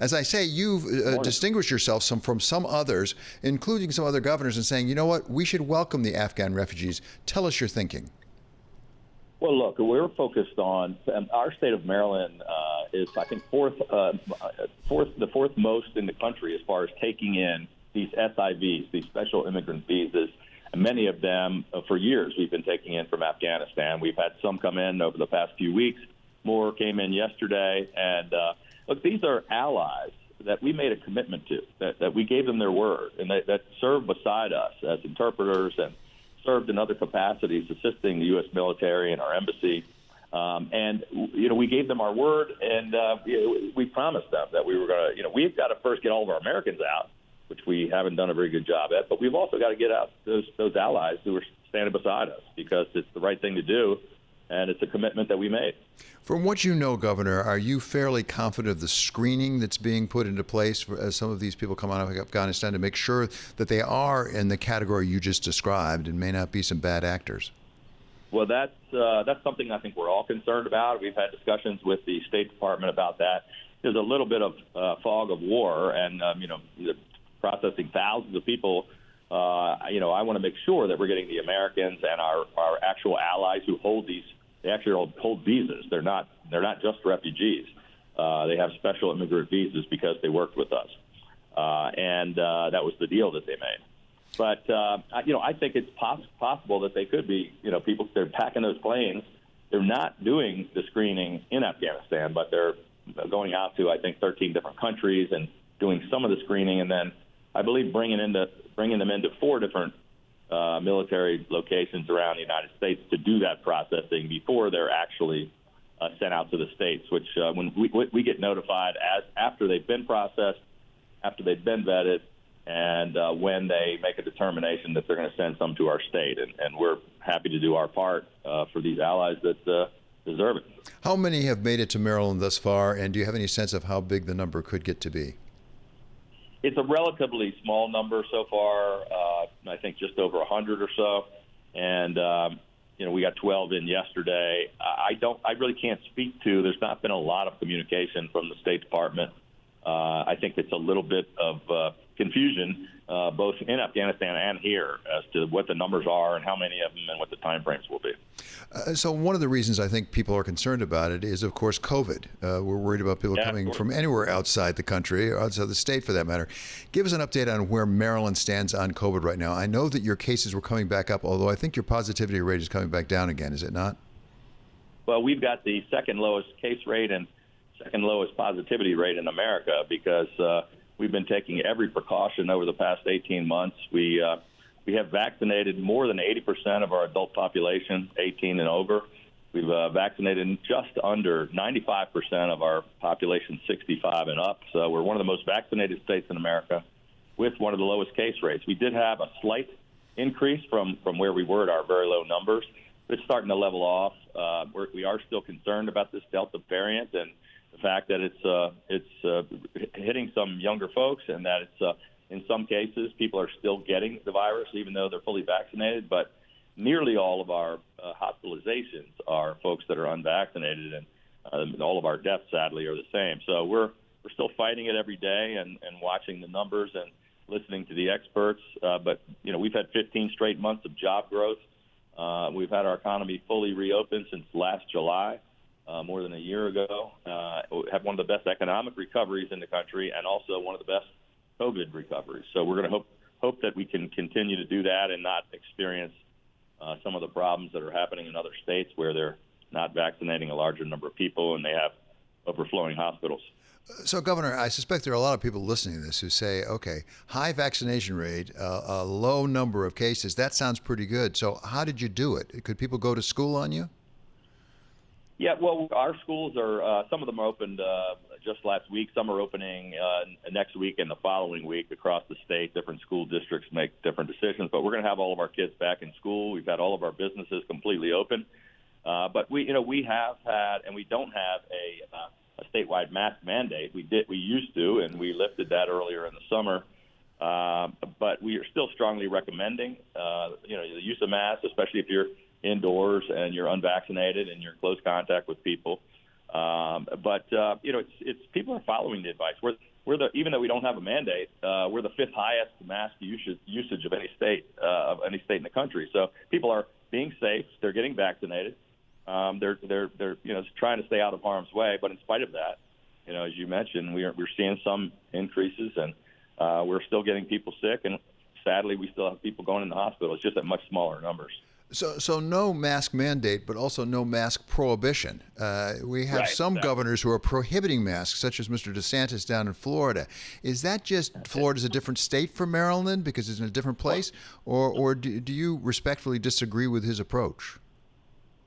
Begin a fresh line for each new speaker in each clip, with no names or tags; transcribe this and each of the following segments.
As I say, you've distinguished yourself from some others, including some other governors, in saying, you know what, we should welcome the Afghan refugees. Tell us your thinking.
Well, look, we're focused on our state of Maryland is, I think, the fourth most in the country as far as taking in these SIVs, these special immigrant visas. And many of them, for years, we've been taking in from Afghanistan. We've had some come in over the past few weeks. More came in yesterday. And look, these are allies that we made a commitment to, that we gave them their word, and that served beside us as interpreters and served in other capacities, assisting the U.S. military and our embassy. And, we gave them our word, and we promised them that we were going to, we've got to first get all of our Americans out, which we haven't done a very good job at. But we've also got to get out those allies who are standing beside us, because it's the right thing to do, and it's a commitment that we made.
From what you know, Governor, are you fairly confident of the screening that's being put into place as some of these people come out of Afghanistan to make sure that they are in the category you just described and may not be some bad actors?
Well, that's something I think we're all concerned about. We've had discussions with the State Department about that. There's a little bit of fog of war, and processing thousands of people. I want to make sure that we're getting the Americans and our actual allies who hold these. They actually hold visas. They're not just refugees. They have special immigrant visas because they worked with us, and that was the deal that they made. But I think it's possible that they could be. People, they're packing those planes. They're not doing the screening in Afghanistan, but they're going out to, I think, 13 different countries and doing some of the screening, and then I believe bringing them into 4 different military locations around the United States to do that processing before they're actually sent out to the states. Which when we get notified after they've been processed, after they've been vetted, and when they make a determination that they're going to send some to our state, and we're happy to do our part for these allies that deserve it.
How many have made it to Maryland thus far, and do you have any sense of how big the number could get to be?
It's a relatively small number so far. I think just over 100 or so, and we got 12 in yesterday. I really can't speak to. There's not been a lot of communication from the State Department. I think it's a little bit of confusion, both in Afghanistan and here, as to what the numbers are and how many of them and what the timeframes will be.
So one of the reasons I think people are concerned about it is, of course, COVID. We're worried about people coming from anywhere outside the country, or outside the state for that matter. Give us an update on where Maryland stands on COVID right now. I know that your cases were coming back up, although I think your positivity rate is coming back down again, is it not?
Well, we've got the second lowest case rate and second lowest positivity rate in America, because we've been taking every precaution over the past 18 months. We have vaccinated more than 80% of our adult population, 18 and over. We've vaccinated just under 95% of our population, 65 and up. So we're one of the most vaccinated states in America with one of the lowest case rates. We did have a slight increase from where we were at our very low numbers. It's starting to level off. We are still concerned about this Delta variant and the fact that it's hitting some younger folks, and that it's in some cases people are still getting the virus even though they're fully vaccinated. But nearly all of our hospitalizations are folks that are unvaccinated, and all of our deaths, sadly, are the same. So we're still fighting it every day and watching the numbers and listening to the experts. But we've had 15 straight months of job growth. We've had our economy fully reopened since last July. More than a year ago. We have one of the best economic recoveries in the country, and also one of the best COVID recoveries. So we're going to hope that we can continue to do that and not experience some of the problems that are happening in other states where they're not vaccinating a larger number of people and they have overflowing hospitals.
So, Governor, I suspect there are a lot of people listening to this who say, okay, high vaccination rate, a low number of cases, that sounds pretty good. So how did you do it? Could people go to school on you?
Yeah, well, our schools are, some of them are opened just last week. Some are opening next week and the following week across the state. Different school districts make different decisions, but we're going to have all of our kids back in school. We've had all of our businesses completely open. But we have had, and we don't have a statewide mask mandate. We used to, and we lifted that earlier in the summer. But we are still strongly recommending, the use of masks, especially if you're indoors and you're unvaccinated and you're in close contact with people. It's people are following the advice. Even though we don't have a mandate, we're the fifth highest mask usage of any state in the country. So people are being safe. They're getting vaccinated. They're trying to stay out of harm's way. But in spite of that, as you mentioned, we're seeing some increases, and we're still getting people sick, and sadly, we still have people going in the hospital. It's just at much smaller numbers.
So no mask mandate, but also no mask prohibition. We have some governors who are prohibiting masks, such as Mr. DeSantis down in Florida. Is that just Florida's a different state from Maryland because it's in a different place, or do you respectfully disagree with his approach?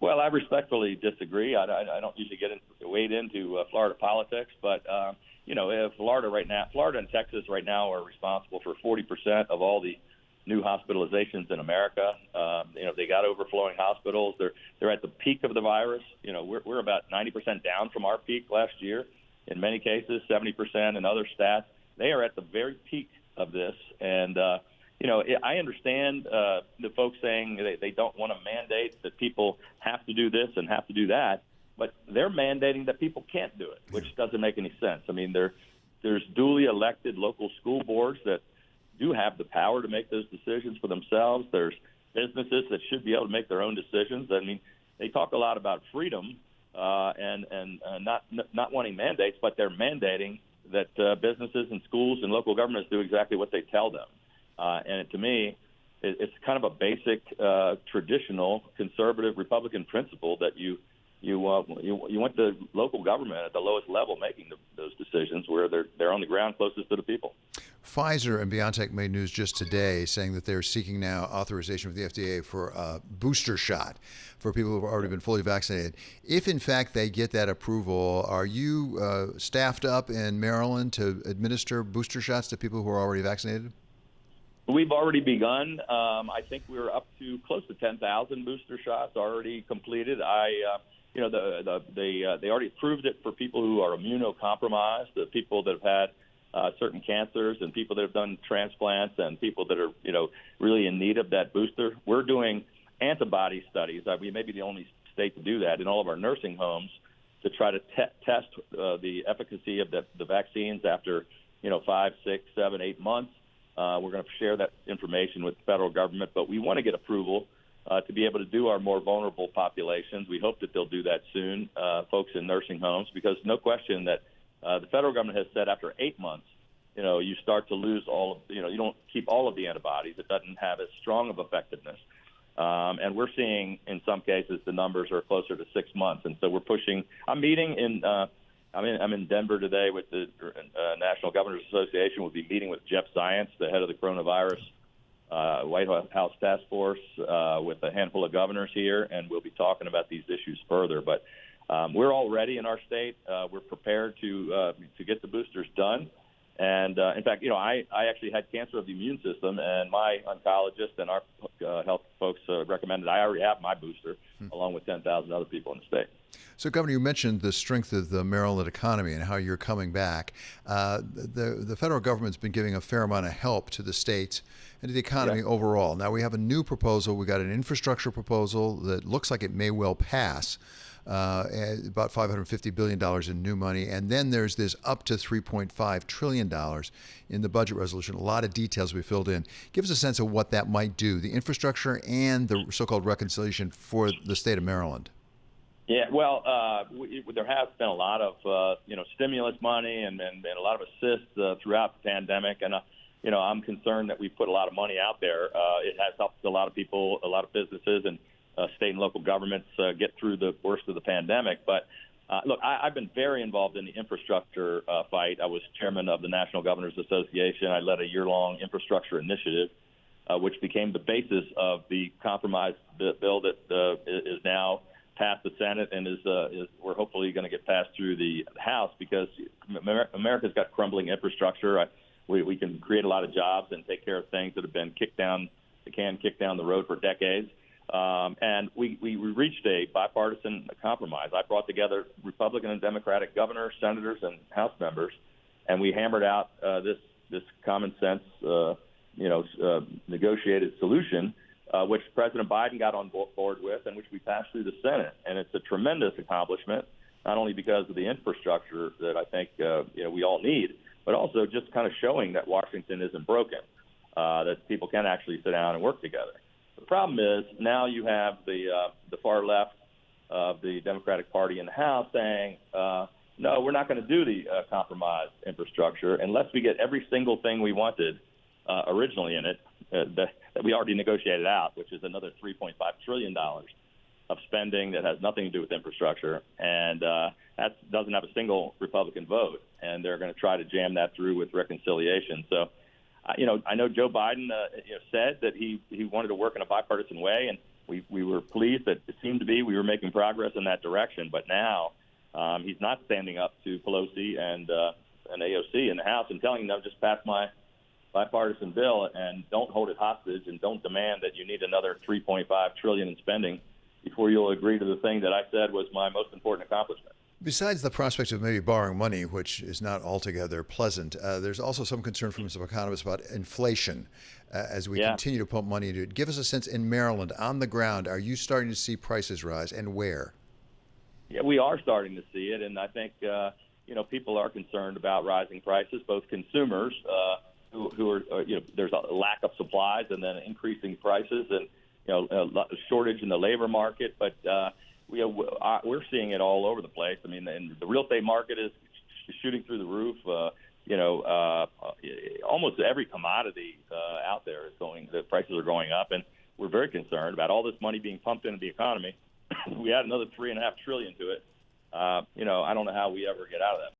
Well, I respectfully disagree. I don't usually wade into Florida politics, but Florida and Texas right now are responsible for 40% of all the new hospitalizations in America. They got overflowing hospitals. They're at the peak of the virus. We're about 90% down from our peak last year. In many cases, 70% in other stats. They are at the very peak of this. And, I understand the folks saying they don't want to mandate that people have to do this and have to do that, but they're mandating that people can't do it, which doesn't make any sense. I mean, there's duly elected local school boards that do have the power to make those decisions for themselves. There's businesses that should be able to make their own decisions. I mean, they talk a lot about freedom and not wanting mandates, but they're mandating that businesses and schools and local governments do exactly what they tell them. And to me, it's kind of a basic, traditional, conservative Republican principle that you want the local government at the lowest level making those decisions where they're on the ground closest to the people.
Pfizer and BioNTech made news just today saying that they're seeking now authorization from the FDA for a booster shot for people who have already been fully vaccinated. If, in fact, they get that approval, are you staffed up in Maryland to administer booster shots to people who are already vaccinated?
We've already begun. I think we're up to close to 10,000 booster shots already completed. They already approved it for people who are immunocompromised, the people that have had certain cancers and people that have done transplants and people that are, really in need of that booster. We're doing antibody studies. We may be the only state to do that in all of our nursing homes to try to test the efficacy of the vaccines after, 5, 6, 7, 8 months. We're going to share that information with the federal government, but we want to get approval to be able to do our more vulnerable populations. We hope that they'll do that soon, folks in nursing homes, because no question that the federal government has said after 8 months, you start to lose you don't keep all of the antibodies. It doesn't have as strong of effectiveness. And we're seeing in some cases the numbers are closer to 6 months. And so we're pushing. I'm in Denver today with the National Governors Association. We'll be meeting with Jeff Zients, the head of the coronavirus White House task force, with a handful of governors here, and we'll be talking about these issues further. But we're all ready in our state. We're prepared to get the boosters done. And in fact, I actually had cancer of the immune system, and my oncologist and our health folks recommended I already have my booster, along with 10,000 other people in the state.
So, Governor, you mentioned the strength of the Maryland economy and how you're coming back. The federal government's been giving a fair amount of help to the states and to the economy overall. Now, we have a new proposal. We got an infrastructure proposal that looks like it may well pass. About $550 billion in new money. And then there's this up to $3.5 trillion in the budget resolution. A lot of details we filled in. Give us a sense of what that might do, the infrastructure and the so-called reconciliation for the state of Maryland.
Yeah, well, there has been a lot of, stimulus money and a lot of assists throughout the pandemic. And, I'm concerned that we put a lot of money out there. It has helped a lot of people, a lot of businesses, and state and local governments get through the worst of the pandemic. But look, I've been very involved in the infrastructure fight. I was chairman of the National Governors Association. I led a year-long infrastructure initiative, which became the basis of the compromise bill that is now passed the Senate and is we're hopefully going to get passed through the House, because America's got crumbling infrastructure. We can create a lot of jobs and take care of things that have been kicked down the road for decades. And we reached a bipartisan compromise. I brought together Republican and Democratic governors, senators, and House members, and we hammered out this common sense, negotiated solution, which President Biden got on board with, and which we passed through the Senate. And it's a tremendous accomplishment. not only because of the infrastructure that I think we all need, but also just kind of showing that Washington isn't broken, that people can actually sit down and work together. The problem is now you have the far left of the Democratic Party in the House saying, no, we're not going to do the compromised infrastructure unless we get every single thing we wanted originally in it that we already negotiated out, which is another $3.5 trillion of spending that has nothing to do with infrastructure. And that doesn't have a single Republican vote. And they're going to try to jam that through with reconciliation. So, I know Joe Biden said that he wanted to work in a bipartisan way, and we were pleased that it seemed to be we were making progress in that direction. But now he's not standing up to Pelosi and AOC in the House and telling them just pass my bipartisan bill and don't hold it hostage and don't demand that you need another $3.5 trillion in spending before you'll agree to the thing that I said was my most important accomplishment.
Besides the prospect of maybe borrowing money, which is not altogether pleasant, there's also some concern from some economists about inflation as we continue to pump money into it. Give us a sense in Maryland, on the ground, are you starting to see prices rise, and where?
Yeah, we are starting to see it, and I think people are concerned about rising prices, both consumers who are there's a lack of supplies and then increasing prices, and a shortage in the labor market, but we're seeing it all over the place. I mean, and the real estate market is shooting through the roof. Almost every commodity out there is the prices are going up, and we're very concerned about all this money being pumped into the economy. We add another $3.5 trillion to it. I don't know how we ever get out of that.